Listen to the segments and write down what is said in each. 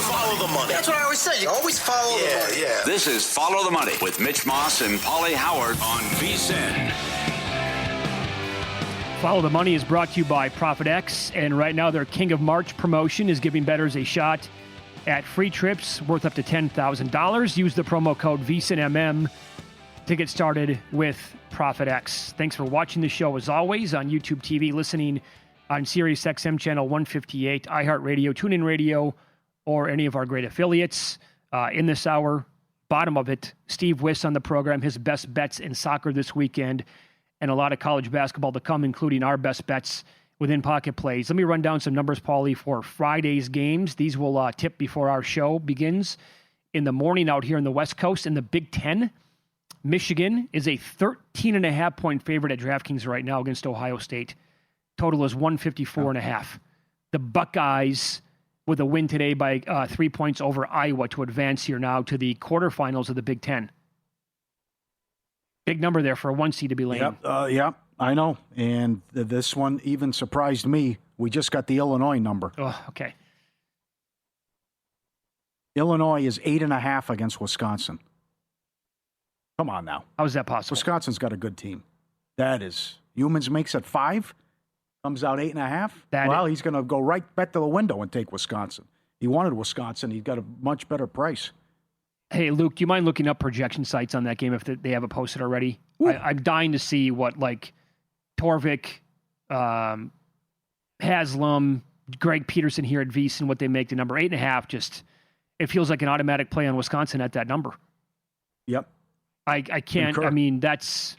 Follow the money. That's what I always say. You always follow the money. Yeah. This is Follow the Money with Mitch Moss and Pauly Howard on VSiN. Follow the Money is brought to you by Profit X, and right now their King of March promotion is giving bettors a shot at free trips worth up to $10,000. Use the promo code VSiNMM to get started with Profit X. Thanks for watching the show as always on YouTube TV, listening on Sirius XM channel 158, iHeartRadio, TuneIn Radio, or any of our great affiliates. In this hour, bottom of it, Steve Wyss on the program, his best bets in soccer this weekend, and a lot of college basketball to come, including our best bets within pocket plays. Let me run down some numbers, Pauly, for Friday's games. These will tip before our show begins in the morning out here in the West Coast. In the Big Ten, Michigan is a 13.5-point favorite at DraftKings right now against Ohio State. Total is 154.5. The Buckeyes with a win today by 3 points over Iowa to advance here now to the quarterfinals of the Big Ten. Big number there for a 1 seed to be laying. Yep, I know. And this one even surprised me. We just got the Illinois number. Oh, okay. Illinois is 8.5 against Wisconsin. Come on now. How is that possible? Wisconsin's got a good team. That is. Humans makes it 5. Comes out 8.5. He's going to go right back to the window and take Wisconsin. He wanted Wisconsin. He got a much better price. Hey, Luke, do you mind looking up projection sites on that game if they have it posted already? I'm dying to see what, like, Torvik, Haslam, Greg Peterson here at VSiN, what they make the number. 8.5, just, it feels like an automatic play on Wisconsin at that number. Yep. I can't, Concur. I mean, that's,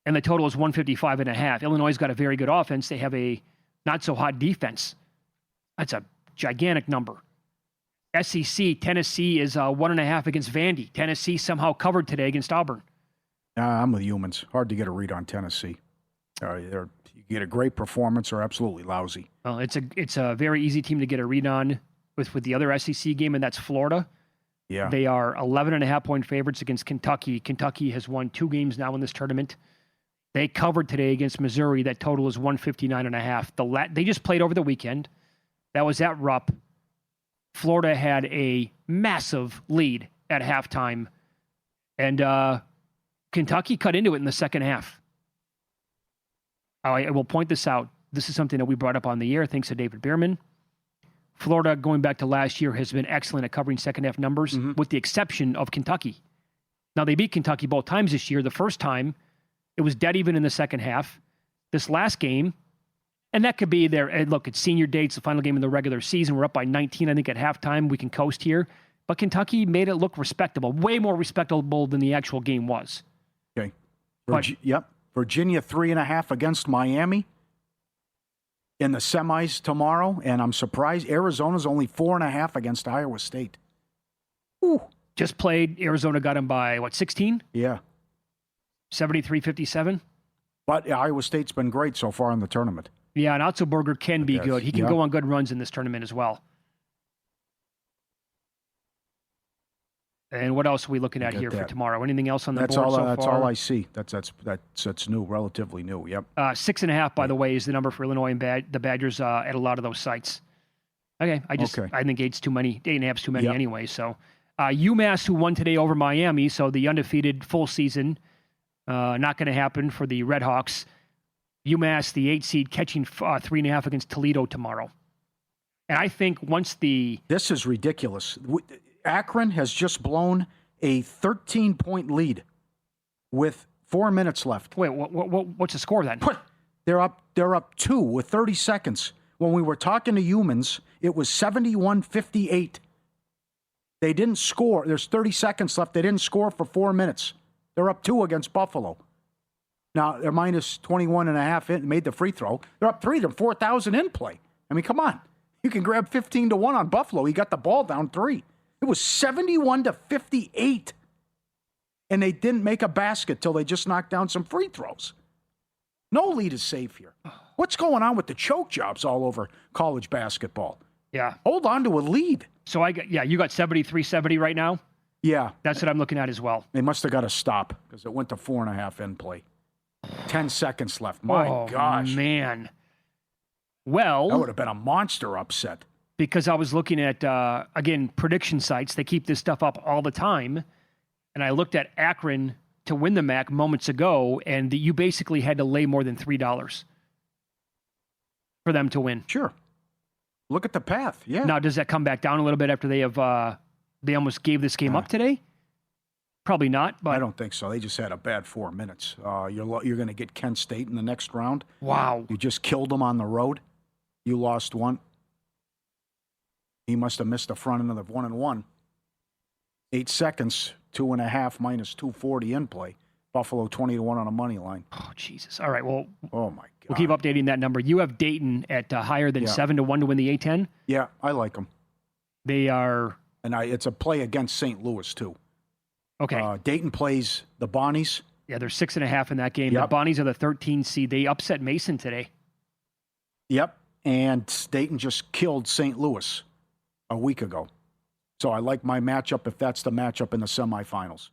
and the total is 155.5. Illinois has got a very good offense. They have a not-so-hot defense. That's a gigantic number. SEC, Tennessee is 1.5 against Vandy. Tennessee somehow covered today against Auburn. I'm with humans. Hard to get a read on Tennessee. You get a great performance or absolutely lousy. Well, it's a very easy team to get a read on with the other SEC game, and that's Florida. Yeah. They are 11.5-point favorites against Kentucky. Kentucky has won 2 games now in this tournament. They covered today against Missouri. That total is 159.5. They just played over the weekend. That was at Rupp. Florida had a massive lead at halftime, and Kentucky cut into it in the second half. I will point this out. This is something that we brought up on the air, thanks to David Bierman. Florida, going back to last year, has been excellent at covering second-half numbers, with the exception of Kentucky. Now, they beat Kentucky both times this year. The first time, it was dead even in the second half. This last game, and that could be their, look, it's senior dates, the final game in the regular season. We're up by 19, I think, at halftime. We can coast here. But Kentucky made it look respectable, way more respectable than the actual game was. Okay. Virginia 3.5 against Miami in the semis tomorrow. And I'm surprised Arizona's only 4.5 against Iowa State. Ooh. Just played. Arizona got him by, 16? Yeah. 73-57? But Iowa State's been great so far in the tournament. Yeah, and Otzelberger can be good. He can go on good runs in this tournament as well. And what else are we looking at here for tomorrow? Anything else on the board so far? That's all I see. That's new, relatively new. Yep. 6.5, by the way, is the number for Illinois and the Badgers at a lot of those sites. Okay, I think 8's too many. 8.5's too many anyway. So UMass, who won today over Miami, so the undefeated full season, not going to happen for the Redhawks. UMass, the 8 seed, catching 3.5 against Toledo tomorrow. And I think once This is ridiculous. Akron has just blown a 13-point lead with 4 minutes left. Wait, what's the score then? They're up 2 with 30 seconds. When we were talking to humans, it was 71-58. They didn't score. There's 30 seconds left. They didn't score for 4 minutes. They're up 2 against Buffalo. Now, they're minus 21.5 in, made the free throw. They're up 3. They're 4,000 in play. I mean, come on. You can grab 15-1 on Buffalo. He got the ball down 3. It was 71-58. And they didn't make a basket till they just knocked down some free throws. No lead is safe here. What's going on with the choke jobs all over college basketball? Yeah. Hold on to a lead. So you got 73-70 right now? Yeah. That's what I'm looking at as well. They must have got to stop because it went to 4.5 in play. 10 seconds left. My gosh. Man. Well. That would have been a monster upset. because I was looking at, again, prediction sites. They keep this stuff up all the time. And I looked at Akron to win the MAC moments ago, and you basically had to lay more than $3 for them to win. Sure. Look at the path. Yeah. Now, does that come back down a little bit after they have they almost gave this game up today? Probably not. But I don't think so. They just had a bad 4 minutes. You're going to get Kent State in the next round. Wow. You just killed them on the road. You lost one. He must have missed the front end of the 1-1. 8 seconds, 2.5 minus 240 in play. Buffalo 20-1 on a money line. Oh, Jesus. All right. Well, oh, my God. We'll keep updating that number. You have Dayton at higher than 7-1 to win the A10? Yeah, I like them. They are. And it's a play against St. Louis, too. Okay. Dayton plays the Bonnies. Yeah, they're 6.5 in that game. Yep. The Bonnies are the 13 seed. They upset Mason today. Yep. And Dayton just killed St. Louis a week ago. So I like my matchup if that's the matchup in the semifinals.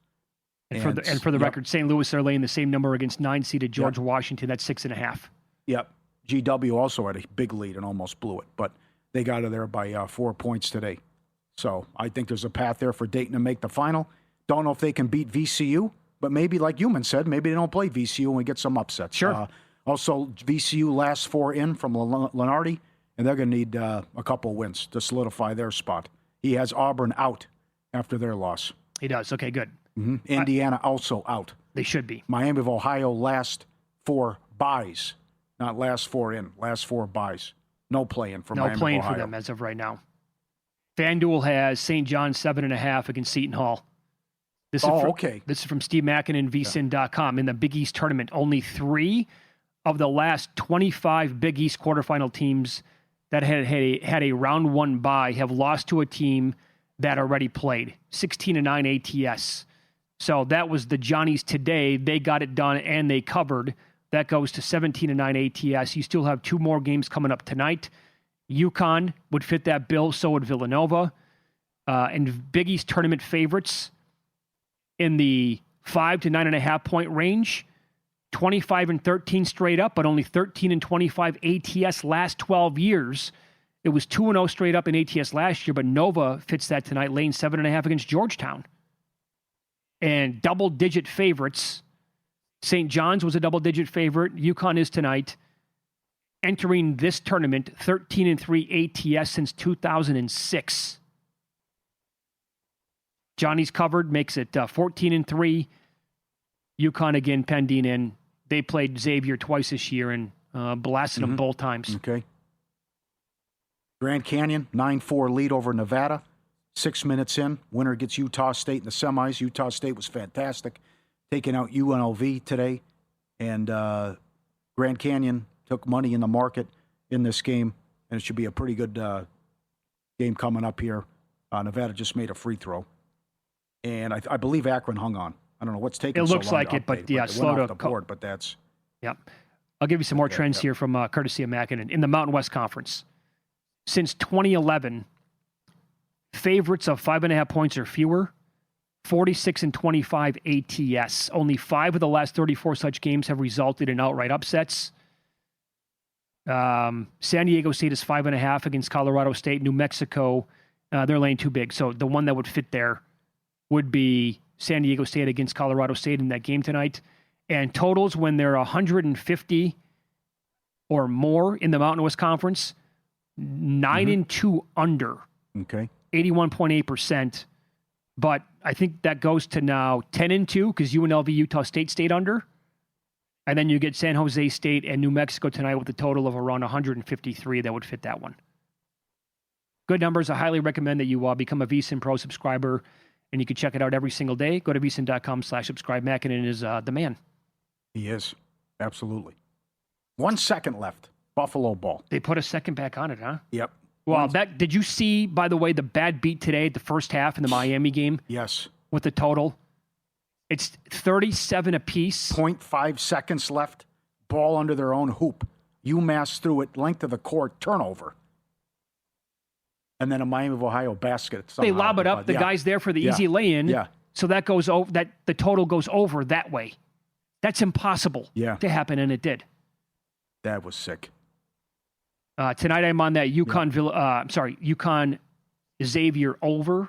And for the record, St. Louis are laying the same number against 9-seeded George Washington. That's 6.5. Yep. GW also had a big lead and almost blew it, but they got out of there by 4 points today. So I think there's a path there for Dayton to make the final. Don't know if they can beat VCU, but maybe, like Human said, maybe they don't play VCU and we get some upsets. Sure. Also, VCU last 4 in from Lenardi, and they're going to need a couple wins to solidify their spot. He has Auburn out after their loss. He does. Okay, good. Mm-hmm. Indiana also out. They should be. Miami of Ohio last 4 buys. Not last 4 in, last 4 buys. No playing for Miami of Ohio. No playing for them as of right now. FanDuel has St. John 7.5 against Seton Hall. This is from Steve Mackin, vsin.com. In the Big East tournament, only 3 of the last 25 Big East quarterfinal teams that had a round 1 bye have lost to a team that already played. 16-9 ATS. So that was the Johnnies today. They got it done and they covered. That goes to 17-9 ATS. You still have 2 more games coming up tonight. UConn would fit that bill. So would Villanova. And Big East tournament favorites in the 5 to 9.5 point range. 25-13 straight up, but only 13-25 ATS last 12 years. It was 2-0 straight up in ATS last year, but Nova fits that tonight, laying 7.5 against Georgetown. And double-digit favorites. St. John's was a double-digit favorite. UConn is tonight. Entering this tournament, 13-3 ATS since 2006. Johnny's covered, makes it 14-3. UConn again pending in. They played Xavier twice this year and blasted them both times. Okay. Grand Canyon, 9-4 lead over Nevada. 6 minutes in. Winner gets Utah State in the semis. Utah State was fantastic, taking out UNLV today. And Grand Canyon took money in the market in this game, and it should be a pretty good game coming up here. Nevada just made a free throw. And I believe Akron hung on. I don't know what's taking it so looks long like to it, update, but yeah, it slow went to off the board, but that's... Yep. I'll give you some more trends here from courtesy of Mackinnon. In the Mountain West Conference, since 2011, favorites of 5.5 points or fewer, 46-25 ATS. Only 5 of the last 34 such games have resulted in outright upsets. San Diego State is 5.5 against Colorado State. New Mexico, they're laying too big. So the one that would fit there would be San Diego State against Colorado State in that game tonight. And totals when they're 150 or more in the Mountain West Conference, 9-2 under. Okay. 81.8%. But I think that goes to now 10-2 because UNLV, Utah State stayed under. And then you get San Jose State and New Mexico tonight with a total of around 153 that would fit that one. Good numbers. I highly recommend that you become a VSiN Pro subscriber, and you can check it out every single day. Go to vsin.com/subscribe. Mackinnon is the man. He is. Absolutely. 1 second left. Buffalo ball. They put a second back on it, huh? Yep. Well, did you see, by the way, the bad beat today, the first half in the Miami game? Yes. With the total? It's 37 apiece. 0.5 seconds left. Ball under their own hoop. UMass threw it length of the court. Turnover. And then a Miami of Ohio basket. They lob it up. The guy's there for the easy lay-in. Yeah. So that goes over. That the total goes over that way. That's impossible to happen, and it did. That was sick. Tonight I'm on that UConn Xavier over.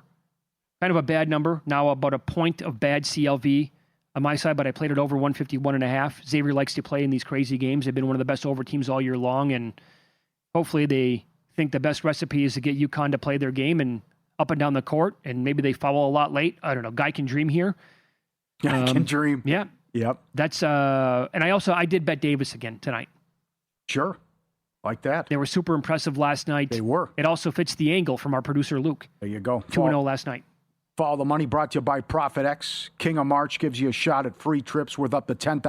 Kind of a bad number. Now about a point of bad CLV on my side, but I played it over 151.5. Xavier likes to play in these crazy games. They've been one of the best over teams all year long, and hopefully they think the best recipe is to get UConn to play their game and up and down the court, and maybe they foul a lot late. I don't know. Guy can dream here. Can dream. Yeah. Yep. That's and I did bet Davis again tonight. Sure. Like that. They were super impressive last night. They were. It also fits the angle from our producer Luke. There you go. 2-0 last night. Follow the Money brought to you by Profit X. King of March gives you a shot at free trips worth up to $10,000.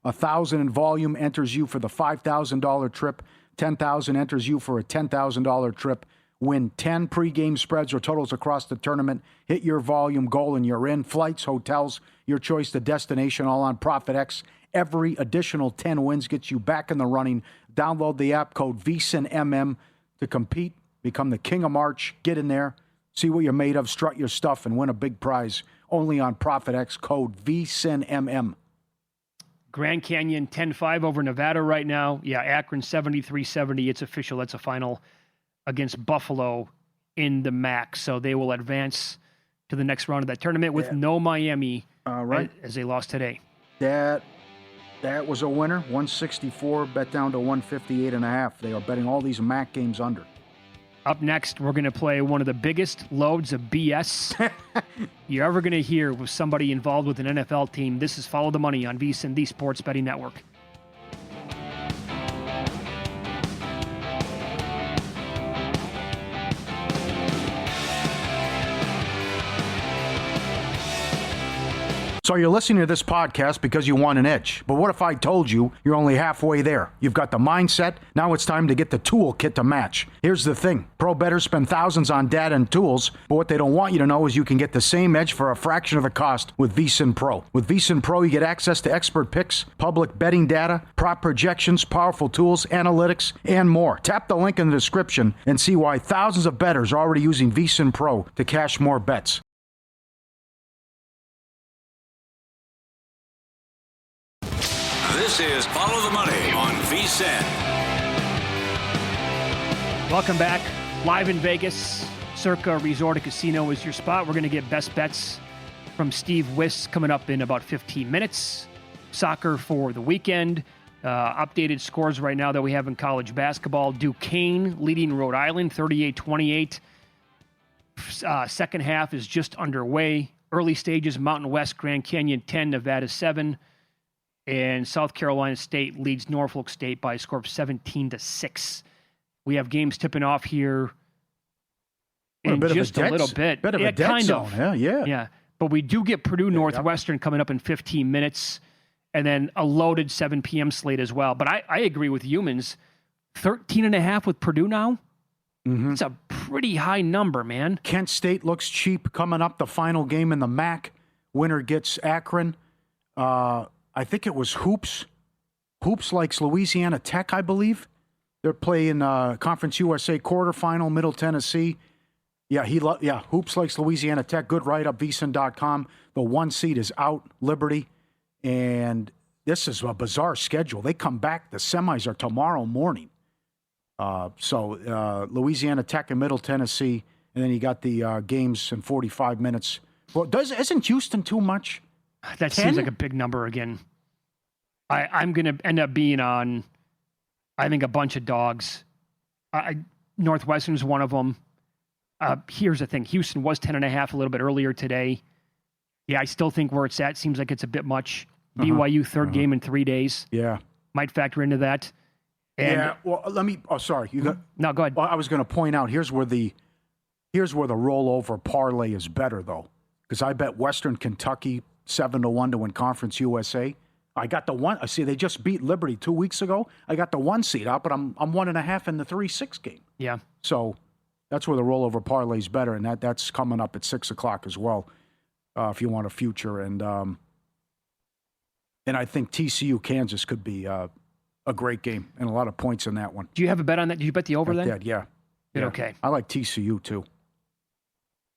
$1,000 in volume enters you for the $5,000 trip. $10,000 enters you for a $10,000 trip. Win 10 pregame spreads or totals across the tournament. Hit your volume goal and you're in. Flights, hotels, your choice, the destination, all on Profit X. Every additional 10 wins gets you back in the running. Download the app code VSINMM to compete. Become the King of March. Get in there. See what you're made of. Strut your stuff and win a big prize. Only on Profit X, code VSINMM. Grand Canyon 10-5 over Nevada right now. Yeah, Akron 73-70. It's official. That's a final against Buffalo in the MAC. So they will advance to the next round of that tournament with no Miami as they lost today. That was a winner. 164, bet down to 158.5. They are betting all these MAC games under. Up next, we're going to play one of the biggest loads of BS you're ever going to hear with somebody involved with an NFL team. This is Follow the Money on VSiN, the Sports Betting Network. So you're listening to this podcast because you want an edge. But what if I told you you're only halfway there? You've got the mindset. Now it's time to get the toolkit to match. Here's the thing. Pro bettors spend thousands on data and tools, but what they don't want you to know is you can get the same edge for a fraction of the cost with VSiN Pro. With VSiN Pro, you get access to expert picks, public betting data, prop projections, powerful tools, analytics, and more. Tap the link in the description and see why thousands of bettors are already using VSiN Pro to cash more bets. This is Follow the Money on VSiN. Welcome back. Live in Vegas. Circa Resort and Casino is your spot. We're going to get best bets from Steve Wyss coming up in about 15 minutes. Soccer for the weekend. Updated scores right now that we have in college basketball. Duquesne leading Rhode Island 38-28. Second half is just underway. Early stages, Mountain West, Grand Canyon 10, Nevada 7. And South Carolina State leads Norfolk State by a score of 17-6. We have games tipping off here in just a little bit. Bit of a dead zone. Yeah. But we do get Purdue Northwestern coming up in 15 minutes, and then a loaded 7 p.m. slate as well. But I agree with Humans. 13.5 with Purdue now? Mm-hmm. It's a pretty high number, man. Kent State looks cheap coming up. The final game in the MAC. Winner gets Akron. I think it was Hoops. Hoops likes Louisiana Tech, I believe. They're playing Conference USA quarterfinal, Middle Tennessee. Yeah, Hoops likes Louisiana Tech. Good write-up, VSiN.com. The 1 seed is out, Liberty. And this is a bizarre schedule. They come back. The semis are tomorrow morning. So Louisiana Tech and Middle Tennessee. And then you got the games in 45 minutes. Well, isn't Houston too much? That 10? Seems like a big number again. I'm going to end up being on, I think, a bunch of dogs. Northwestern's one of them. Here's the thing. Houston was 10.5 a little bit earlier today. Yeah, I still think where it's at seems like it's a bit much. BYU third game in 3 days. Yeah. Might factor into that. And well, let me, sorry. No, go ahead. I was going to point out, here's where the rollover parlay is better, though. Because I bet Western Kentucky 7-1 to win Conference USA. I got the one. I see they just beat Liberty 2 weeks ago. I got the 1 seed out, but I'm 1.5 in the 3-6 game. Yeah. So that's where the rollover parlay is better, and that's coming up at 6 o'clock as well. If you want a future, and I think TCU Kansas could be a great game and a lot of points in that one. Do you have a bet on that? Did you bet the over then? I did, yeah. Okay. I like TCU too.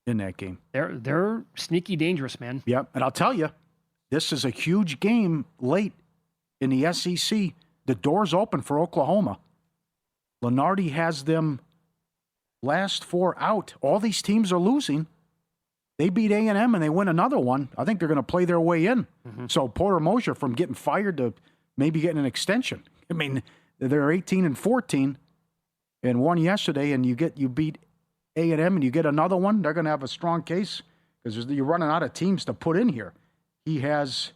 In that game. They're sneaky dangerous, man. Yep. And I'll tell you, this is a huge game late in the SEC. The door's open for Oklahoma. Lenardi has them last 4 out. All these teams are losing. They beat A&M and they win another one. I think they're going to play their way in. Mm-hmm. So Porter Moser from getting fired to maybe getting an extension. I mean, they're 18-14 and won yesterday, and you beat A&M and you get another one. They're going to have a strong case because you're running out of teams to put in here. He has,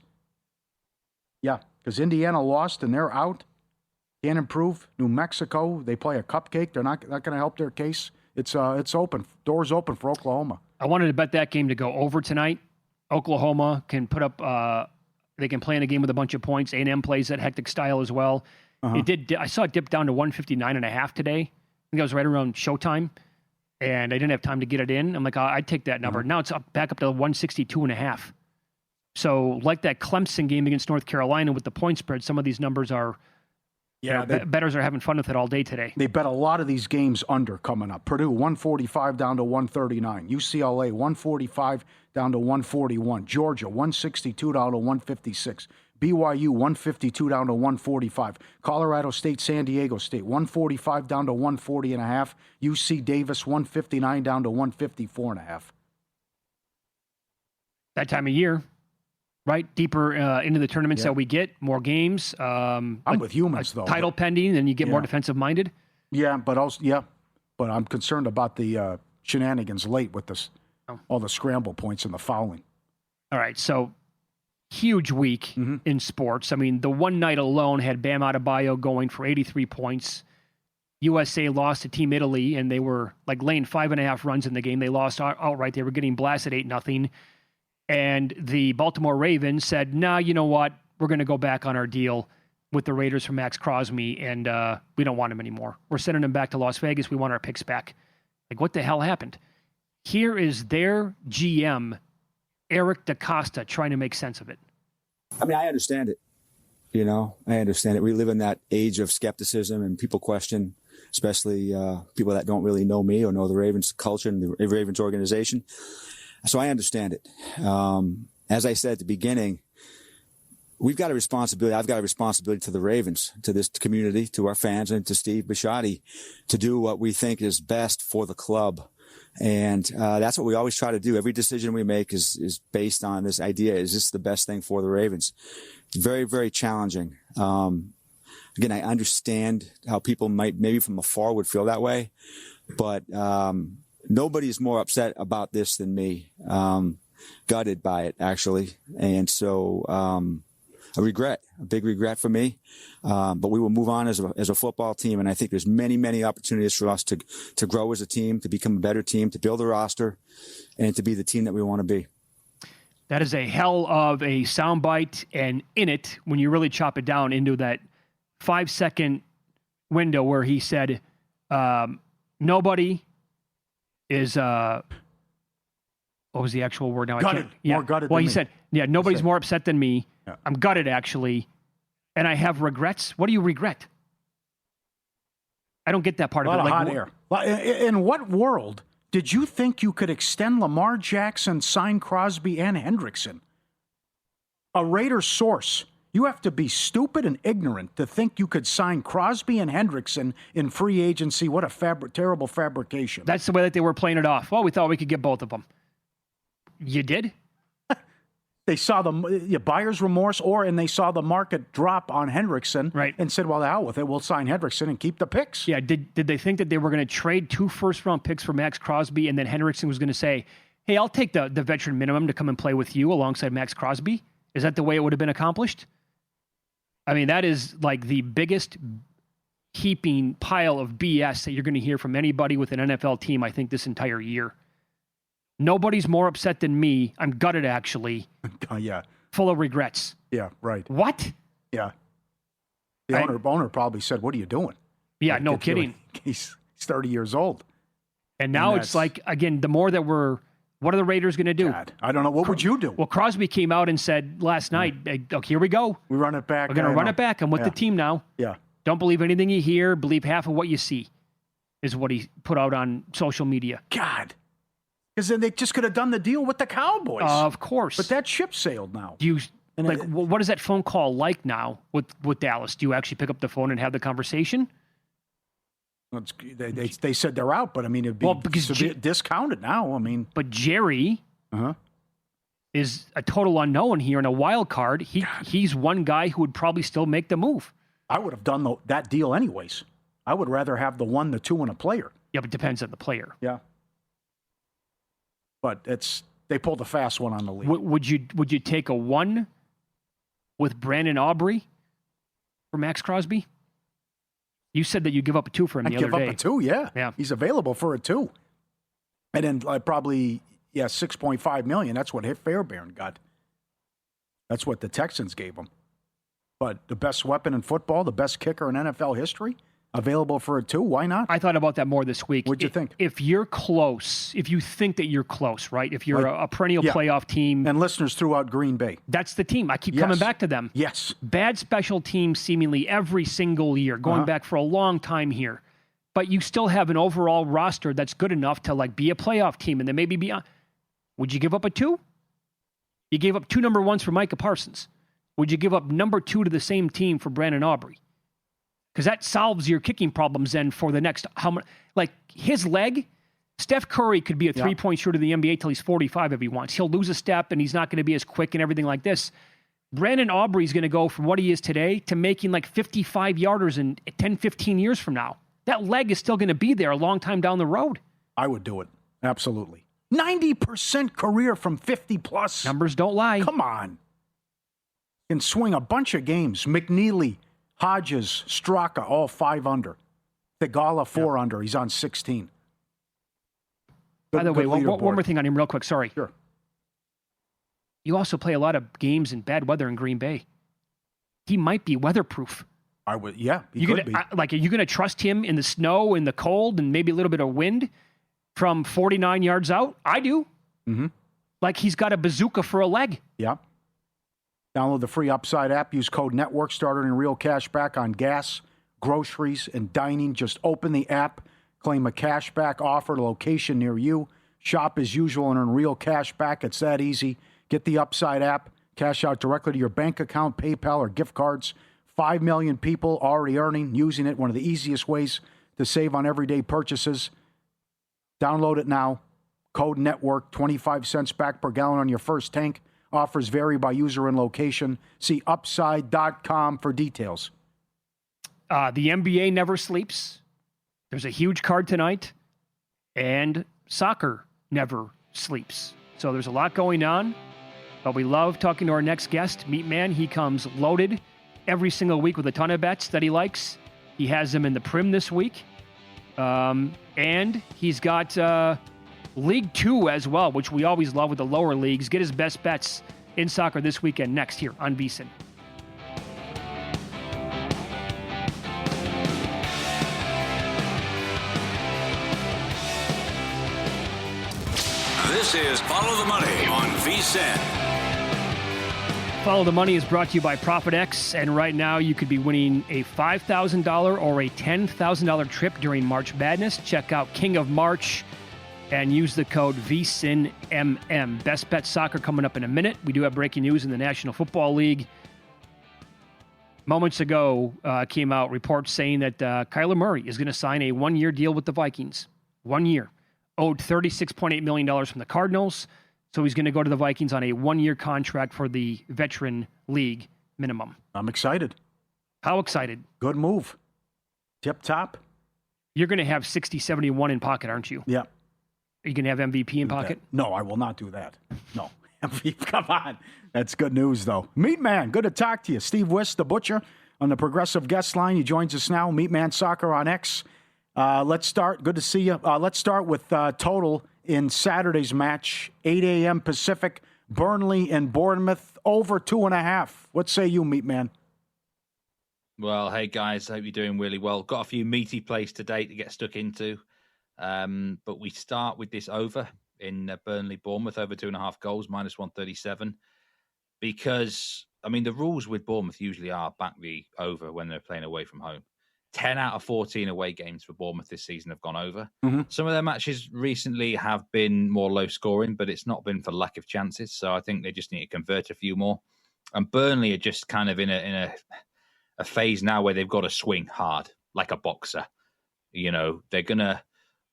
because Indiana lost and they're out. Can't improve. New Mexico, they play a cupcake. They're not going to help their case. It's open. Doors open for Oklahoma. I wanted to bet that game to go over tonight. Oklahoma can put up. They can play in a game with a bunch of points. A&M plays that hectic style as well. Uh-huh. It did. I saw it dip down to 159.5 today. I think that was right around showtime, and I didn't have time to get it in. I'm like, I'd take that number. Uh-huh. Now it's back up to 162.5. So, like that Clemson game against North Carolina with the point spread, some of these numbers are. Yeah, bettors are having fun with it all day today. They bet a lot of these games under coming up. Purdue, 145 down to 139. UCLA, 145 down to 141. Georgia, 162 down to 156. BYU, 152 down to 145. Colorado State, San Diego State, 145 down to 140.5. UC Davis, 159 down to 154.5. That time of year. Right, deeper into the tournaments that we get, more games. I'm with humans, though. Title pending, and you get more defensive-minded. Yeah, but I'm concerned about the shenanigans late with this, all the scramble points and the fouling. All right, so huge week in sports. I mean, the one night alone had Bam Adebayo going for 83 points. USA lost to Team Italy, and they were like laying 5.5 runs in the game. They lost outright. They were getting blasted 8-0. And the Baltimore Ravens said, nah, you know what? We're going to go back on our deal with the Raiders for Max Crosby, and we don't want him anymore. We're sending him back to Las Vegas. We want our picks back. Like, what the hell happened? Here is their GM, Eric DaCosta, trying to make sense of it. I mean, I understand it. I understand it. We live in that age of skepticism, and people question, especially people that don't really know me or know the Ravens culture and the Ravens organization. So I understand it. As I said at the beginning, we've got a responsibility. I've got a responsibility to the Ravens, to this community, to our fans, and to Steve Bisciotti to do what we think is best for the club. And that's what we always try to do. Every decision we make is based on this idea. Is this the best thing for the Ravens? It's very, very challenging. Again, I understand how people might maybe from afar would feel that way, but nobody's more upset about this than me. Gutted by it, actually. And so a big regret for me. But we will move on as a football team. And I think there's many, many opportunities for us to grow as a team, to become a better team, to build a roster, and to be the team that we want to be. That is a hell of a soundbite. And in it, when you really chop it down into that 5-second window where he said, nobody is what was the actual word now? Gutted. More gutted well, than he me. said, nobody's more upset than me. Yeah. I'm gutted, actually. And I have regrets. What do you regret? I don't get that part of it. A lot of hot air. In what world did you think you could extend Lamar Jackson, sign Crosby, and Hendrickson? A Raider source. You have to be stupid and ignorant to think you could sign Crosby and Hendrickson in free agency. What a terrible fabrication. That's the way that they were playing it off. Well, we thought we could get both of them. You did? They saw the buyer's remorse, and they saw the market drop on Hendrickson, right, and said, well, the hell with it. We'll sign Hendrickson and keep the picks. Yeah, did they think that they were going to trade 2 first-round picks for Max Crosby, and then Hendrickson was going to say, hey, I'll take the veteran minimum to come and play with you alongside Max Crosby? Is that the way it would have been accomplished? I mean, that is like the biggest heaping pile of BS that you're going to hear from anybody with an NFL team, I think, this entire year. Nobody's more upset than me. I'm gutted, actually. Yeah. Full of regrets. Yeah, right. What? Yeah. The owner probably said, what are you doing? Yeah, like, no kidding. He's 30 years old. And now it's like, again, the more that what are the Raiders going to do? God, I don't know. What would you do? Well, Crosby came out and said last night, here we go. We run it back. We're going to run it back. I'm with the team now. Yeah. Don't believe anything you hear. Believe half of what you see is what he put out on social media. God. Because then they just could have done the deal with the Cowboys. Of course. But that ship sailed now. What is that phone call like now with Dallas? Do you actually pick up the phone and have the conversation? They said they're out, but I mean, it'd be discounted now. I mean, but Jerry is a total unknown here in a wild card. He's one guy who would probably still make the move. I would have done that deal anyways. I would rather have the 1, the 2, and a player. Yeah, but it depends on the player. Yeah, but they pulled a fast one on the league. Would you take a 1 with Brandon Aubrey for Max Crosby? You said that you give up a 2 for him the other day. Give up a 2, yeah. Yeah. He's available for a 2. And then probably, $6.5 million. That's what Fairbairn got. That's what the Texans gave him. But the best weapon in football, the best kicker in NFL history, available for a 2, why not? I thought about that more this week. What'd you think? If you're close, if you think that you're close, right? If you're a perennial playoff team. And listeners threw out Green Bay. That's the team. I keep coming back to them. Yes. Bad special teams seemingly every single year, going back for a long time here. But you still have an overall roster that's good enough to be a playoff team and then maybe be on. Would you give up a 2? You gave up 2 number 1s for Micah Parsons. Would you give up number 2 to the same team for Brandon Aubrey? Because that solves your kicking problems then for the next, his leg, Steph Curry could be a 3-point shooter in the NBA till he's 45 if he wants. He'll lose a step and he's not going to be as quick and everything like this. Brandon Aubrey's going to go from what he is today to making 55-yarders in 10, 15 years from now. That leg is still going to be there a long time down the road. I would do it. Absolutely. 90% career from 50+. Numbers don't lie. Come on. Can swing a bunch of games. McNeely, Hodges, Straka, all 5 under. Thigala, 4 under. He's on 16. By the way, one more thing on him real quick. Sorry. Sure. You also play a lot of games in bad weather in Green Bay. He might be weatherproof. I would, he could be. Are you going to trust him in the snow, in the cold, and maybe a little bit of wind from 49 yards out? I do. Mm-hmm. He's got a bazooka for a leg. Yeah. Download the free Upside app. Use code NETWORK. Start earning real cash back on gas, groceries, and dining. Just open the app. Claim a cash back offer to location near you. Shop as usual and earn real cash back. It's that easy. Get the Upside app. Cash out directly to your bank account, PayPal, or gift cards. 5 million people already earning, using it. One of the easiest ways to save on everyday purchases. Download it now. Code NETWORK. 25 cents back per gallon on your first tank. Offers vary by user and location. See upside.com for details. The NBA never sleeps. There's a huge card tonight. And soccer never sleeps. So there's a lot going on. But we love talking to our next guest, Meat Man. He comes loaded every single week with a ton of bets that he likes. He has them in the Prim this week. And he's got League 2 as well, which we always love with the lower leagues. Get his best bets in soccer this weekend next here on VSiN. This is Follow the Money on VSiN. Follow the Money is brought to you by ProfitX, and right now you could be winning a $5,000 or a $10,000 trip during March Madness. Check out King of March and use the code VSiNMM. Best Bet Soccer coming up in a minute. We do have breaking news in the National Football League. Moments ago came out reports saying that Kyler Murray is going to sign a one-year deal with the Vikings. 1 year. Owed $36.8 million from the Cardinals. So he's going to go to the Vikings on a one-year contract for the Veteran League minimum. I'm excited. How excited? Good move. Tip top. You're going to have 60, 71 in pocket, aren't you? Yeah. Are you going to have MVP in pocket? No, I will not do that. No. Come on. That's good news, though. Meat Man, good to talk to you. Steve Wyss, the Butcher, on the Progressive Guest Line. He joins us now. Meat Man Soccer on X. Let's start. Good to see you. Let's start with total in Saturday's match, 8 a.m. Pacific, Burnley and Bournemouth, over 2.5. What say you, Meat Man? Well, hey, guys, hope you're doing really well. Got a few meaty plays today to get stuck into. But we start with this over in Burnley-Bournemouth, over 2.5 goals, minus 137. Because, I mean, the rules with Bournemouth usually are back the over when they're playing away from home. 10 out of 14 away games for Bournemouth this season have gone over. Mm-hmm. Some of their matches recently have been more low scoring, but it's not been for lack of chances. So I think they just need to convert a few more. And Burnley are just kind of in a phase now where they've got to swing hard, like a boxer. they're going to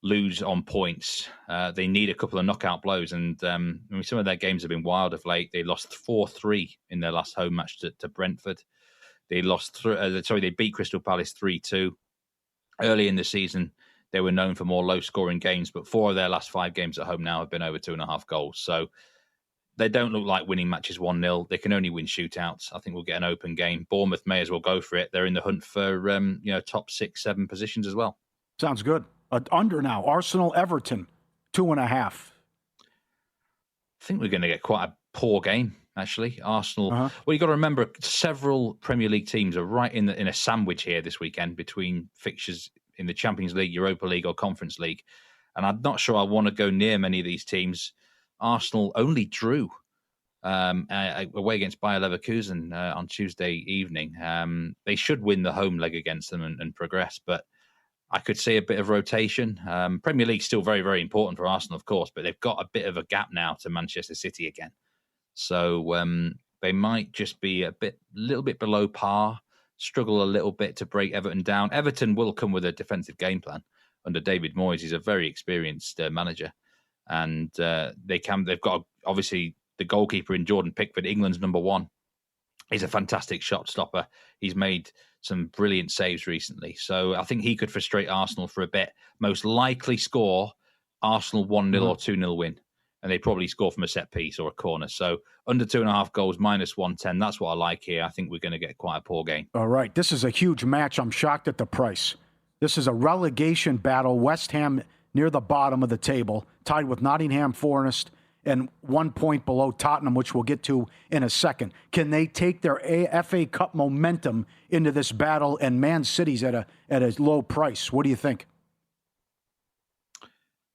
lose on points. They need a couple of knockout blows. And some of their games have been wild of late. They lost 4-3 in their last home match to Brentford. They they beat Crystal Palace 3-2. Early in the season, they were known for more low-scoring games, but 4 of their last 5 games at home now have been over 2.5 goals. So they don't look like winning matches 1-0. They can only win shootouts. I think we'll get an open game. Bournemouth may as well go for it. They're in the hunt for top 6, 7 positions as well. Sounds good. Under now. Arsenal, Everton, 2.5. I think we're going to get quite a poor game, actually. Arsenal. Well, you've got to remember, several Premier League teams are right in a sandwich here this weekend between fixtures in the Champions League, Europa League, or Conference League. And I'm not sure I want to go near many of these teams. Arsenal only drew away against Bayer Leverkusen on Tuesday evening. They should win the home leg against them and progress, but I could see a bit of rotation. Premier League still very, very important for Arsenal, of course, but they've got a bit of a gap now to Manchester City again. So they might just be a little bit below par, struggle a little bit to break Everton down. Everton will come with a defensive game plan under David Moyes. He's a very experienced manager. And they've got, obviously, the goalkeeper in Jordan Pickford, England's number 1. He's a fantastic shot stopper. He's made some brilliant saves recently. So I think he could frustrate Arsenal for a bit. Most likely score Arsenal 1-0 or 2-0 win. And they probably score from a set piece or a corner. So under 2.5 goals, minus 110. That's what I like here. I think we're going to get quite a poor game. All right. This is a huge match. I'm shocked at the price. This is a relegation battle. West Ham near the bottom of the table, tied with Nottingham Forest and 1 point below Tottenham, which we'll get to in a second. Can they take their FA Cup momentum into this battle? And Man City's at a low price. What do you think?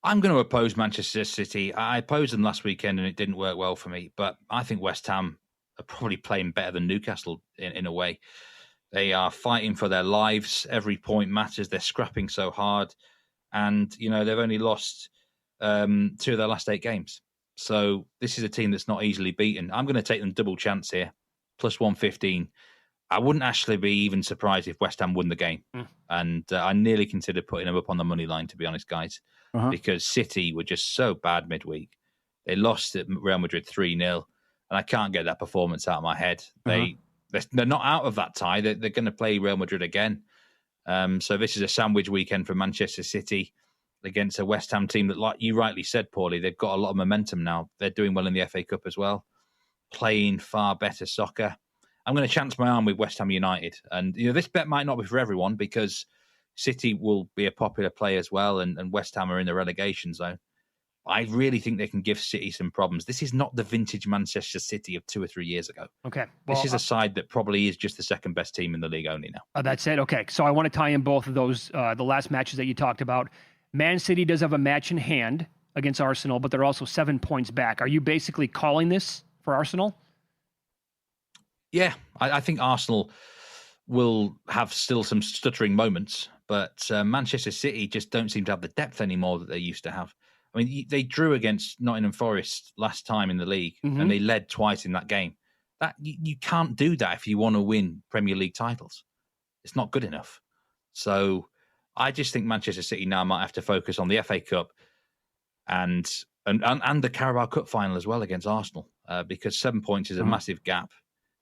I'm going to oppose Manchester City. I opposed them last weekend and it didn't work well for me. But I think West Ham are probably playing better than Newcastle in a way. They are fighting for their lives. Every point matters. They're scrapping so hard. And, they've only lost 2 of their last 8 games. So this is a team that's not easily beaten. I'm going to take them double chance here, plus 115. I wouldn't actually be even surprised if West Ham won the game. And I nearly considered putting them up on the money line, to be honest, guys, because City were just so bad midweek. They lost at Real Madrid 3-0, and I can't get that performance out of my head. They're not out of that tie. They're going to play Real Madrid again. So this is a sandwich weekend for Manchester City against a West Ham team that, like you rightly said, Pauly, they've got a lot of momentum now. They're doing well in the FA Cup as well, playing far better soccer. I'm going to chance my arm with West Ham United. And, this bet might not be for everyone because City will be a popular play as well, and West Ham are in the relegation zone. I really think they can give City some problems. This is not the vintage Manchester City of 2 or 3 years ago. Okay. Well, this is a side that probably is just the second best team in the league only now. That's it. Okay. So I want to tie in both of those, the last matches that you talked about. Man City does have a match in hand against Arsenal, but they're also 7 points back. Are you basically calling this for Arsenal? Yeah, I think Arsenal will have still some stuttering moments, but Manchester City just don't seem to have the depth anymore that they used to have. I mean, they drew against Nottingham Forest last time in the league, and they led twice in that game. That you can't do that if you want to win Premier League titles. It's not good enough. So I just think Manchester City now might have to focus on the FA Cup and the Carabao Cup final as well against Arsenal, because 7 points is a massive gap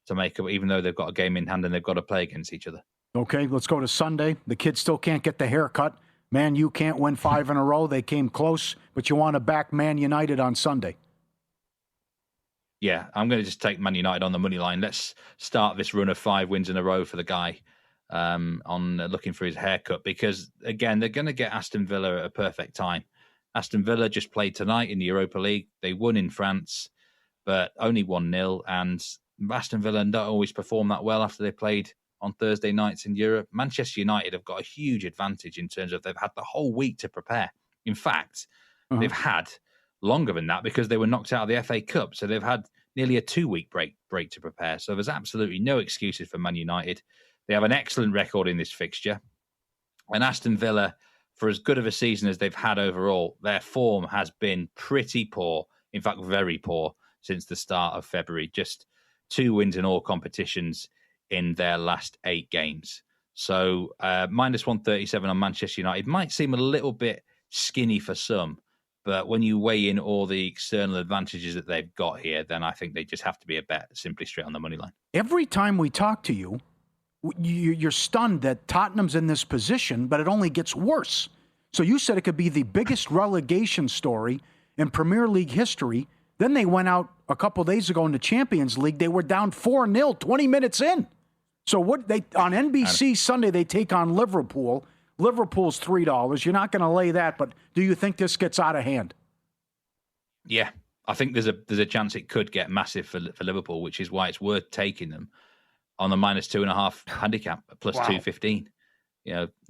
to make up, even though they've got a game in hand and they've got to play against each other. Okay, let's go to Sunday. The kids still can't get the haircut. Man, you can't win 5 in a row. They came close, but you want to back Man United on Sunday. Yeah, I'm going to just take Man United on the money line. Let's start this run of 5 wins in a row for the guy on looking for his haircut, because, again, they're going to get Aston Villa at a perfect time. Aston Villa just played tonight in the Europa League. They won in France, but only 1-0, and Aston Villa don't always perform that well after they played on Thursday nights in Europe. Manchester United have got a huge advantage in terms of they've had the whole week to prepare. In fact, they've had longer than that because they were knocked out of the FA Cup. So they've had nearly a 2-week break to prepare. So there's absolutely no excuses for Man United. They have an excellent record in this fixture. And Aston Villa, for as good of a season as they've had overall, their form has been pretty poor. In fact, very poor since the start of February. Just 2 wins in all competitions in their last 8 games. So minus 137 on Manchester United might seem a little bit skinny for some, but when you weigh in all the external advantages that they've got here, then I think they just have to be a bet simply straight on the money line. Every time we talk to you, you're stunned that Tottenham's in this position, but it only gets worse. So you said it could be the biggest relegation story in Premier League history. Then they went out a couple days ago in the Champions League. They were down 4-0 20 minutes in. So on NBC Sunday, they take on Liverpool. Liverpool's $3. You're not going to lay that, but do you think this gets out of hand? Yeah, I think there's a chance it could get massive for Liverpool, which is why it's worth taking them on the minus 2.5 handicap, plus 215.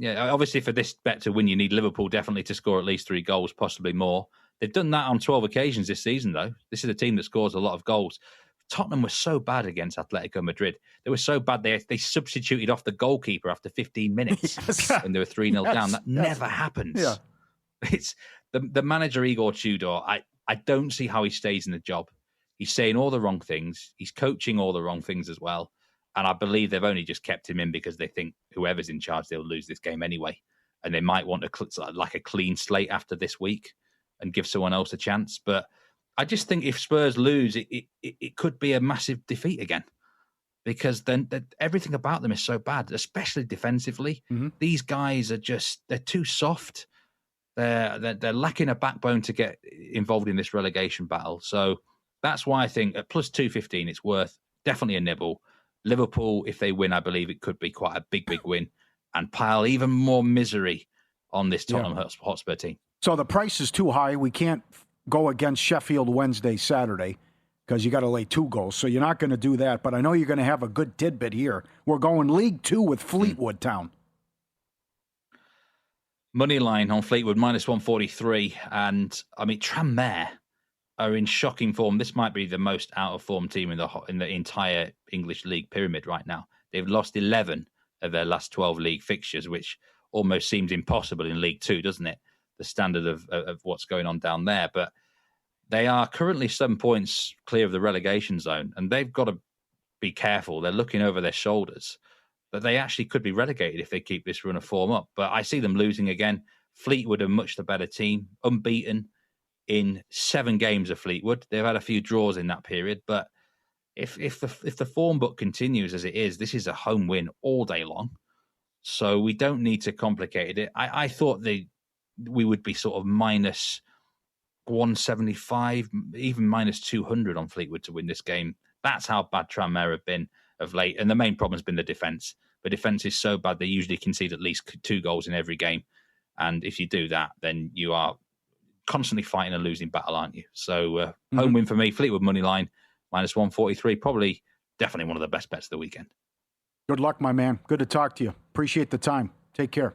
Obviously for this bet to win, you need Liverpool definitely to score at least 3 goals, possibly more. They've done that on 12 occasions this season, though. This is a team that scores a lot of goals. Tottenham was so bad against Atletico Madrid. They were so bad they substituted off the goalkeeper after 15 minutes when they were 3-0 down. That never happens. Yeah. It's the manager, Igor Tudor. I don't see how he stays in the job. He's saying all the wrong things. He's coaching all the wrong things as well. And I believe they've only just kept him in because they think whoever's in charge, they'll lose this game anyway. And they might want a clean slate after this week and give someone else a chance. But I just think if Spurs lose, it could be a massive defeat again, because then everything about them is so bad, especially defensively. Mm-hmm. These guys are they're too soft. They're lacking a backbone to get involved in this relegation battle. So that's why I think at plus 215, it's worth definitely a nibble. Liverpool, if they win, I believe it could be quite a big win and pile even more misery on this Tottenham Hotspur team. So the price is too high. We can't go against Sheffield Wednesday, Saturday, because you got to lay 2 goals. So you're not going to do that. But I know you're going to have a good tidbit here. We're going League 2 with Fleetwood Town. Money line on Fleetwood, minus 143. And, I mean, Tranmere are in shocking form. This might be the most out-of-form team in the entire English league pyramid right now. They've lost 11 of their last 12 league fixtures, which almost seems impossible in League 2, doesn't it? The standard of what's going on down there. But they are currently 7 points clear of the relegation zone, and they've got to be careful. They're looking over their shoulders, but they actually could be relegated if they keep this run of form up. But I see them losing again. Fleetwood are much the better team, unbeaten in 7 games of Fleetwood. They've had a few draws in that period, but if the form book continues as it is, this is a home win all day long. So we don't need to complicate it. I thought we would be sort of minus 175, even minus 200 on Fleetwood to win this game. That's how bad Tranmere have been of late. And the main problem has been the defence. The defence is so bad, they usually concede at least 2 goals in every game. And if you do that, then you are constantly fighting a losing battle, aren't you? So home win for me, Fleetwood money line, minus 143, probably definitely one of the best bets of the weekend. Good luck, my man. Good to talk to you. Appreciate the time. Take care.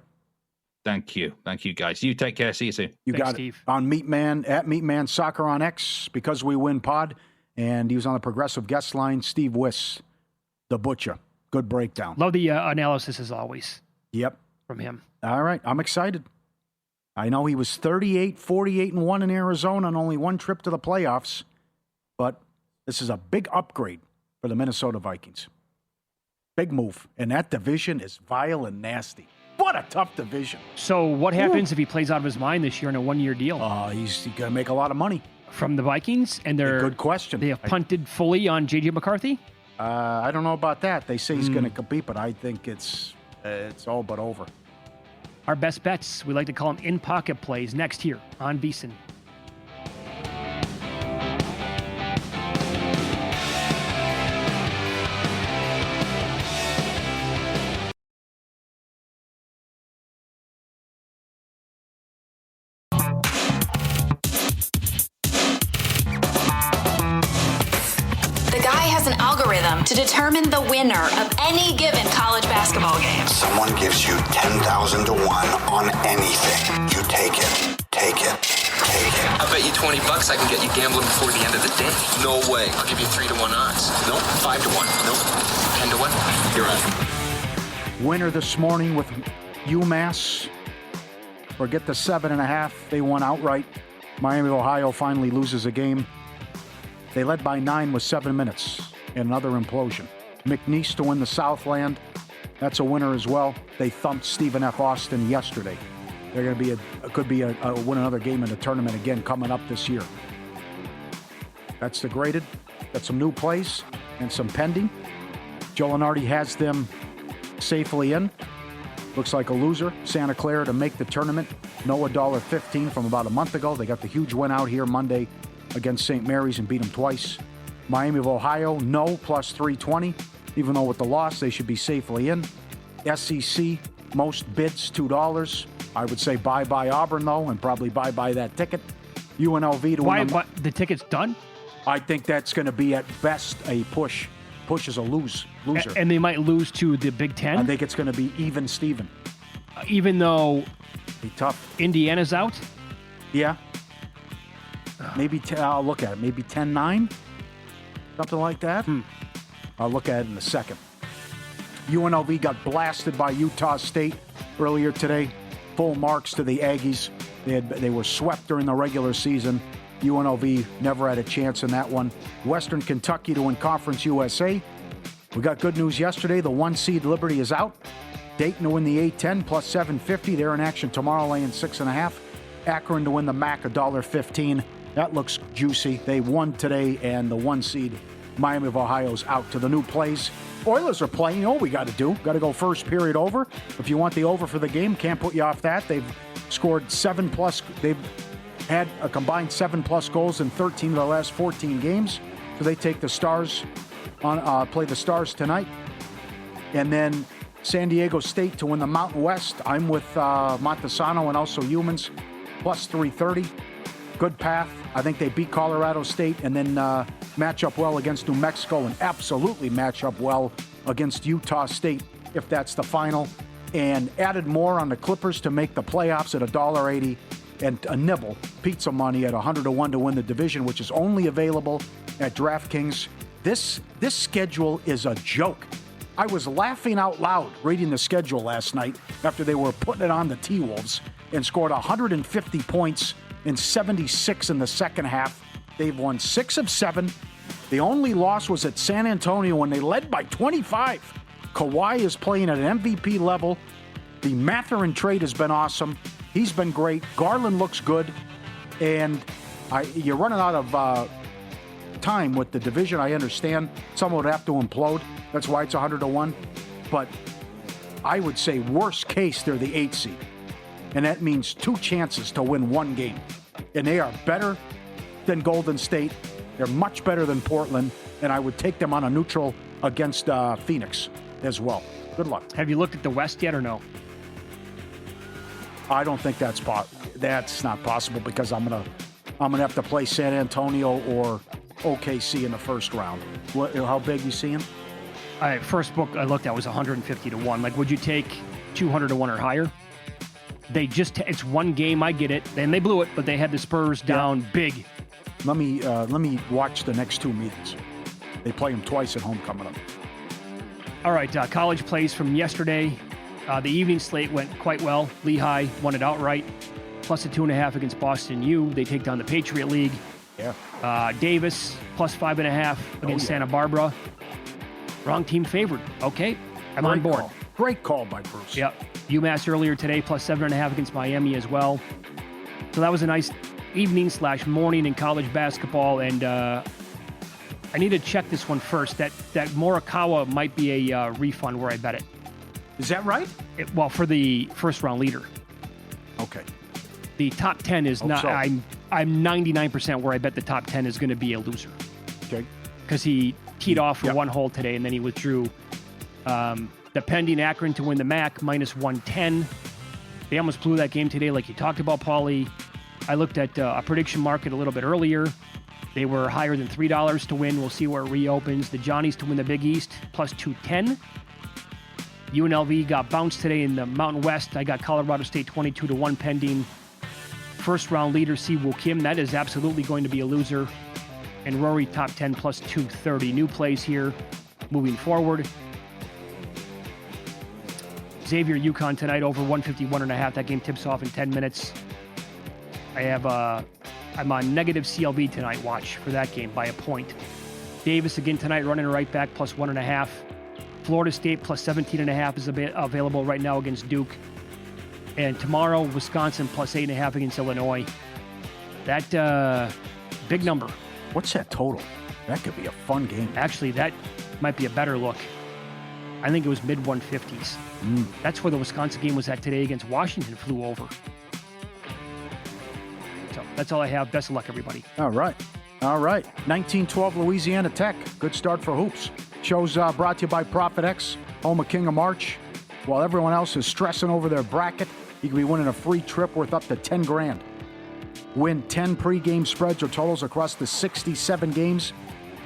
Thank you. Thank you, guys. You take care. See you soon. Thanks, got it. Steve. On Meatman, at Meatman Soccer on X, Because We Win Pod. And he was on the Progressive Guest Line, Steve Wyss, the Butcher. Good breakdown. Love the analysis as always. Yep. From him. All right. I'm excited. I know he was 38, 48-1 in Arizona on only 1 trip to the playoffs. But this is a big upgrade for the Minnesota Vikings. Big move. And that division is vile and nasty. What a tough division. So what happens if he plays out of his mind this year in a 1-year deal? He's going to make a lot of money. From the Vikings? And they're good question. They have punted fully on J.J. McCarthy? I don't know about that. They say he's going to compete, but I think it's all but over. Our best bets, we like to call them in-pocket plays, next here on VSiN. To determine the winner of any given college basketball game. Someone gives you 10,000 to 1 on anything. You take it. Take it. Take it. I bet you $20 I can get you gambling before the end of the day. No way. I'll give you 3 to 1 odds. Nope. 5 to 1. Nope. 10 to 1. You're on. Winner this morning with UMass. Forget the 7.5. They won outright. Miami of Ohio finally loses a game. They led by 9 with 7 minutes. And another implosion. McNeese to win the Southland. That's a winner as well. They thumped Stephen F. Austin yesterday. They're going to be win another game in the tournament again coming up this year. That's the graded. Got some new plays and some pending. Joe Lenardi has them safely in. Looks like a loser. Santa Clara to make the tournament. No $1.15 from about a month ago. They got the huge win out here Monday against St. Mary's and beat them twice. Miami of Ohio, no, plus 320. Even though with the loss, they should be safely in. SEC, most bids, $2. I would say bye-bye Auburn, though, and probably bye-bye that ticket. UNLV to win. Why the ticket's done? I think that's going to be at best a push. Push is a loser. And they might lose to the Big Ten? I think it's going to be even Steven. Even though be tough. Indiana's out? Yeah. Maybe I'll look at it. Maybe 10-9? Something like that. I'll look at it in a second. UNLV got blasted by Utah State earlier today. Full marks to the Aggies. They were swept during the regular season. UNLV never had a chance in that one. Western Kentucky to win Conference USA. We got good news yesterday. The 1 seed Liberty is out. Dayton to win the A-10 plus 750. They're in action tomorrow, laying 6.5. Akron to win the MAC, $1.15. That looks juicy. They won today, and the 1 seed Miami of Ohio's out to the new plays. Oilers are playing. You know what we got to do? Got to go first period over. If you want the over for the game, can't put you off that. They've scored 7+. They've had a combined 7+ goals in 13 of the last 14 games. So they take the Stars on play the Stars tonight. And then San Diego State to win the Mountain West. I'm with Montesano and also Humans, plus 330. Good path. I think they beat Colorado State and then match up well against New Mexico and absolutely match up well against Utah State if that's the final. And added more on the Clippers to make the playoffs at $1.80 and a nibble pizza money at 100-1 to win the division, which is only available at DraftKings. This schedule is a joke. I was laughing out loud reading the schedule last night after they were putting it on the T-Wolves and scored 150 points and 76 in the second half. They've won 6 of 7. The only loss was at San Antonio when they led by 25. Kawhi is playing at an MVP level. The Mathurin trade has been awesome. He's been great. Garland looks good. And you're running out of time with the division. I understand some would have to implode. That's why it's 100-1. But I would say worst case, they're the 8th seed. And that means 2 chances to win 1 game. And they are better than Golden State. They're much better than Portland. And I would take them on a neutral against Phoenix as well. Good luck. Have you looked at the West yet or no? I don't think that's not possible because I'm gonna have to play San Antonio or OKC in the first round. How big you seeing? First book I looked at was 150-1. Like, would you take 200-1 or higher? It's 1 game. I get it, and they blew it, but they had the Spurs down big. Let me watch the next 2 meetings. They play them twice at home coming up. All right, college plays from yesterday. The evening slate went quite well. Lehigh won it outright, plus a 2.5 against Boston U. They take down the Patriot League. Yeah. Davis, plus 5.5 against Santa Barbara. Wrong team favored. Okay, I'm on board. Great call by Bruce. Yep. UMass earlier today, plus 7.5 against Miami as well. So that was a nice evening/morning in college basketball, and I need to check this one first. That Morikawa might be a refund where I bet it. Is that right? Well, for the first round leader. Okay. The top 10 is not. So. I'm 99% where I bet the top 10 is going to be a loser. Okay. Because he teed off for 1 hole today, and then he withdrew. The pending Akron to win the MAC, minus 110. They almost blew that game today, like you talked about, Pauly. I looked at a prediction market a little bit earlier. They were higher than $3 to win. We'll see where it reopens. The Johnnies to win the Big East, plus 210. UNLV got bounced today in the Mountain West. I got Colorado State 22-1 pending. First round leader, Siwoo Kim. That is absolutely going to be a loser. And Rory top 10 plus 230. New plays here moving forward. Xavier UConn tonight over 151.5. That game tips off in 10 minutes. I'm on negative CLV tonight. Watch for that game by a point. Davis again tonight running right back plus 1.5. Florida State plus 17.5 is available right now against Duke. And tomorrow, Wisconsin plus 8.5 against Illinois. That big number. What's that total? That could be a fun game. Actually, that might be a better look. I think it was mid 150s. That's where the Wisconsin game was at today against Washington, flew over. So that's all I have. Best of luck, everybody. All right. 1912 Louisiana Tech. Good start for hoops. Show's brought to you by Profit X, home of King of March. While everyone else is stressing over their bracket, you could be winning a free trip worth up to $10,000. Win 10 pregame spreads or totals across the 67 games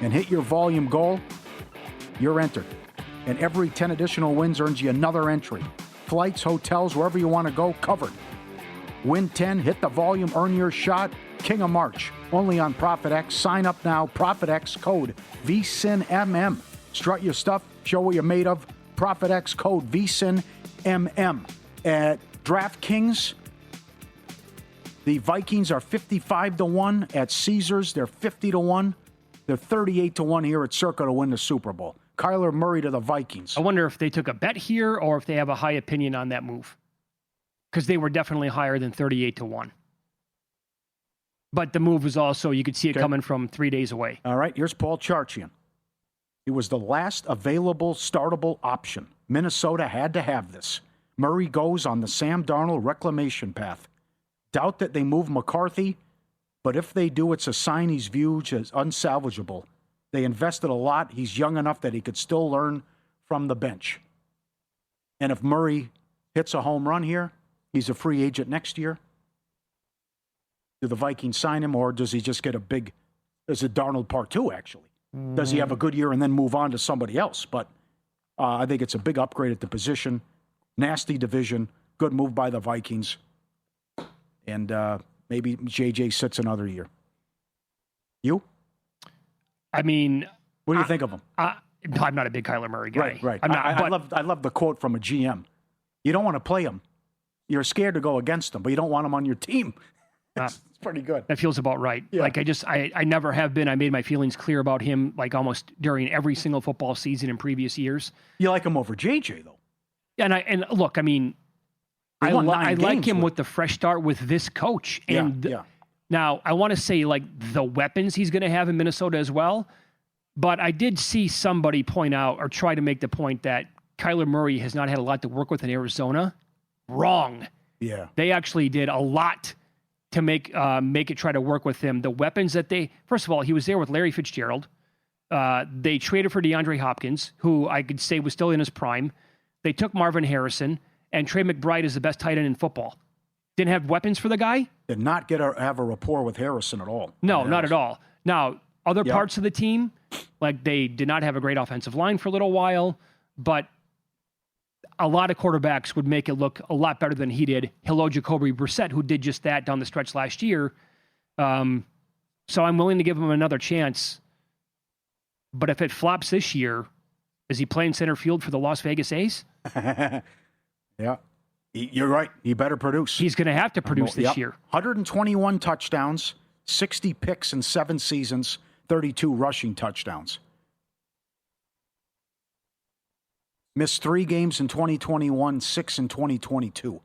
and hit your volume goal. You're entered. And every 10 additional wins earns you another entry. Flights, hotels, wherever you want to go, covered. Win 10, hit the volume, earn your shot. King of March, only on Profit X. Sign up now. Profit X code VSINMM. Strut your stuff, show what you're made of. Profit X code VSINMM. At DraftKings, the Vikings are 55-1. At Caesars, they're 50-1. They're 38-1 here at Circa to win the Super Bowl. Kyler Murray to the Vikings. I wonder if they took a bet here or if they have a high opinion on that move. Because they were definitely higher than 38-1. But the move was also, you could see it coming from 3 days away. All right, here's Paul Charchian. He was the last available startable option. Minnesota had to have this. Murray goes on the Sam Darnold reclamation path. Doubt that they move McCarthy, but if they do, it's a sign he's viewed as unsalvageable. They invested a lot. He's young enough that he could still learn from the bench. And if Murray hits a home run here, he's a free agent next year. Do the Vikings sign him, or does he just get is it Darnold Part 2, actually? Does he have a good year and then move on to somebody else? But I think it's a big upgrade at the position. Nasty division. Good move by the Vikings. And maybe JJ sits another year. You? I mean... What do you think of him? I'm not a big Kyler Murray guy. Right. I'm not, I love the quote from a GM. You don't want to play him. You're scared to go against him, but you don't want him on your team. It's pretty good. That feels about right. Yeah. Like I never have been. I made my feelings clear about him like almost during every single football season in previous years. You like him over JJ though. And look, I mean, I like him with the fresh start with this coach. And now I want to say like the weapons he's going to have in Minnesota as well. But I did see somebody point out or try to make the point that Kyler Murray has not had a lot to work with in Arizona. Wrong. Yeah. They actually did a lot to make it try to work with him. The weapons that first of all, he was there with Larry Fitzgerald. They traded for DeAndre Hopkins, who I could say was still in his prime. They took Marvin Harrison, and Trey McBride is the best tight end in football. Didn't have weapons for the guy. Did not have a rapport with Harrison at all. No, not at all. Now, other parts of the team, like they did not have a great offensive line for a little while, but a lot of quarterbacks would make it look a lot better than he did. Hello, Jacoby Brissett, who did just that down the stretch last year. So I'm willing to give him another chance. But if it flops this year, is he playing center field for the Las Vegas A's? Yeah. You're right. He better produce. He's going to have to produce this year. 121 touchdowns, 60 picks in 7 seasons, 32 rushing touchdowns. Missed 3 games in 2021, 6 in 2022.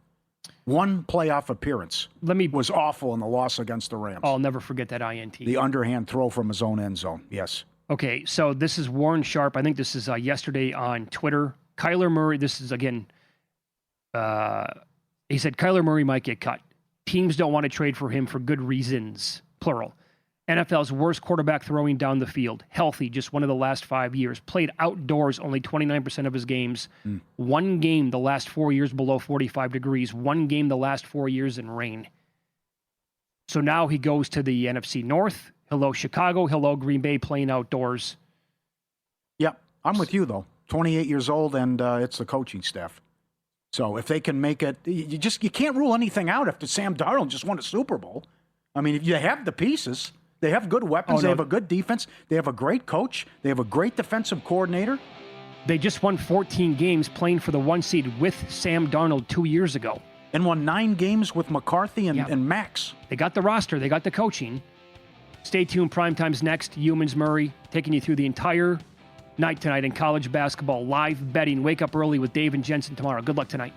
1 playoff appearance. Was awful in the loss against the Rams. I'll never forget that INT. The underhand throw from his own end zone. Yes. Okay, so this is Warren Sharp. I think this is yesterday on Twitter. Kyler Murray, this is again, he said Kyler Murray might get cut. Teams don't want to trade for him for good reasons, plural. NFL's worst quarterback throwing down the field. Healthy, just one of the last 5 years. Played outdoors only 29% of his games. 1 game the last 4 years below 45 degrees. 1 game the last 4 years in rain. So now he goes to the NFC North. Hello, Chicago. Hello, Green Bay, playing outdoors. Yep, I'm with you, though. 28 years old, and it's the coaching staff. So if they can make it, you can't rule anything out after Sam Darnold just won a Super Bowl. I mean, if you have the pieces... They have good weapons. They have a good defense. They have a great coach. They have a great defensive coordinator. They just won 14 games playing for the 1 seed with Sam Darnold 2 years ago. And won 9 games with McCarthy and Max. They got the roster. They got the coaching. Stay tuned. Primetime's next. Humans Murray taking you through the entire night tonight in college basketball. Live betting. Wake up early with Dave and Jensen tomorrow. Good luck tonight.